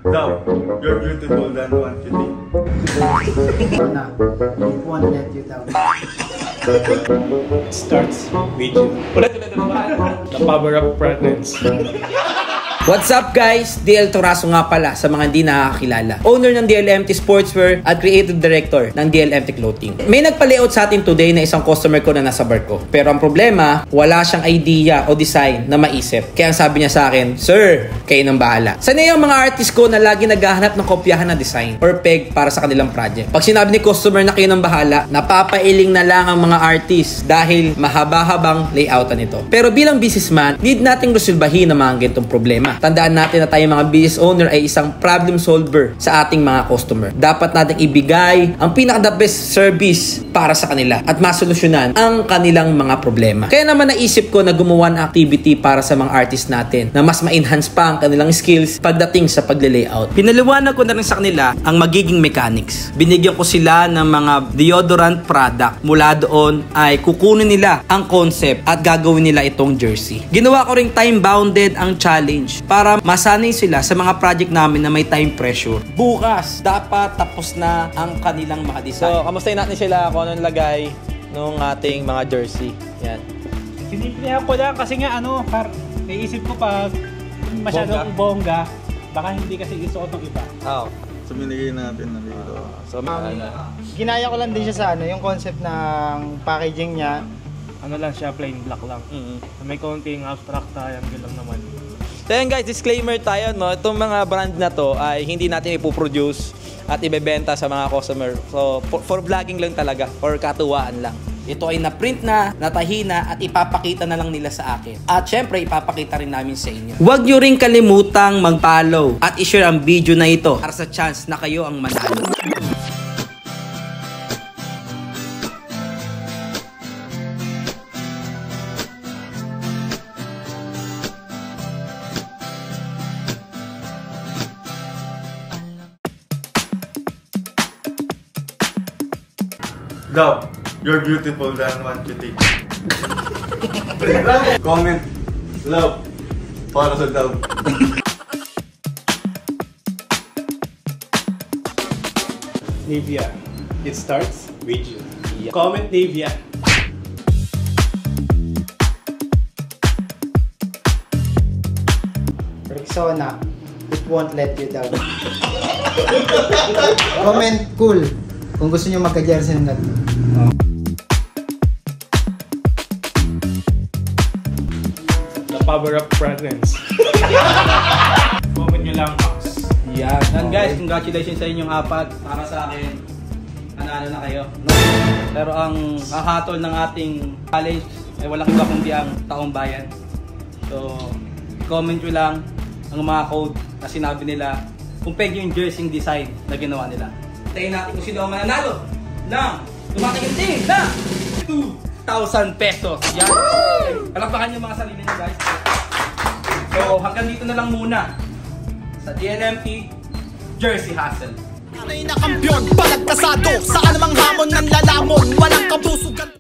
Love, you're beautiful than what you think. Na, it won't let you down. Starts with you. Ulit. The power of presence. What's up guys? DL Toraso nga pala sa mga hindi nakakakilala. Owner ng DLMT Sportswear at Creative Director ng DLMT Clothing. May nagpa-layout sa atin today na isang customer ko na nasa barko. Pero ang problema, wala siyang idea o design na maisip. Kaya ang sabi niya sa akin, Sir, kayo nang bahala. Sana yung mga artist ko na lagi naghahanap ng kopyahan na design or peg para sa kanilang project. Pag sinabi ni customer na kayo nang bahala, napapailing na lang ang mga artist dahil mahaba-habang layoutan nito. Pero bilang businessman, need nating resolbahin ang mga ganitong problema. Tandaan natin na tayong mga business owner ay isang problem solver sa ating mga customer. Dapat nating ibigay ang pinaka-the best service para sa kanila at masolusyonan ang kanilang mga problema. Kaya naman naisip ko na gumawa ng activity para sa mga artist natin na mas ma-enhance pa ang kanilang skills pagdating sa pagle-layout. Pinaliwanag ko na rin sa kanila ang magiging mechanics. Binigyan ko sila ng mga deodorant product. Mula doon ay kukunin nila ang concept at gagawin nila itong jersey. Ginawa ko ring time-bounded ang challenge para masanay sila sa mga project namin na may time pressure. Bukas, dapat tapos na ang kanilang mga design. So, kamustahin natin sila kung anong lagay ng ating mga jersey. Yan. Sinimplihan ko lang kasi nga naisip ko pag masyadong bongga, baka hindi kasi isuot ng iba. Oh. So, binigay natin na dito. Ginaya ko lang din siya sa yung concept ng packaging niya. Ano lang siya, plain black lang. May konting abstract triangle lang naman. So yan guys, disclaimer tayo, no? Itong mga brand na to ay hindi natin ipoproduce at ibebenta sa mga customer. So for vlogging lang talaga, for katuwaan lang. Ito ay na-print na, natahi na at ipapakita na lang nila sa akin. At syempre, ipapakita rin namin sa inyo. Huwag nyo rin kalimutang mag-follow at i-share ang video na ito para sa chance na kayo ang manalo. Love, you're beautiful than what you think. Comment, love, para sa love. Nivea, it starts with you. Yeah. Comment Nivea. Rexona, it won't let you down. Comment cool kung gusto niyo magka-jersey ng ganito. The power of presence. Comment nyo lang, Max. Yan. And guys, congratulations sa inyong apat. Para sa akin, panalo na kayo. No? Pero ang hahatol ng ating challenge ay walang iba kundi ang taong bayan. So, comment nyo lang ang mga code na sinabi nila kung peg yung jersey design na ginawa nila. Tayin natin kung sino ang mananalo ng tumatingin na 2,000 pesos. Yan. Palakpakan yung mga sarili nyo guys. So hanggang dito na lang muna sa DLMT Jersey Hustle. Tunay na kampiyon, palagkasado sa anumang hamon ng lalamon, walang kabusugan.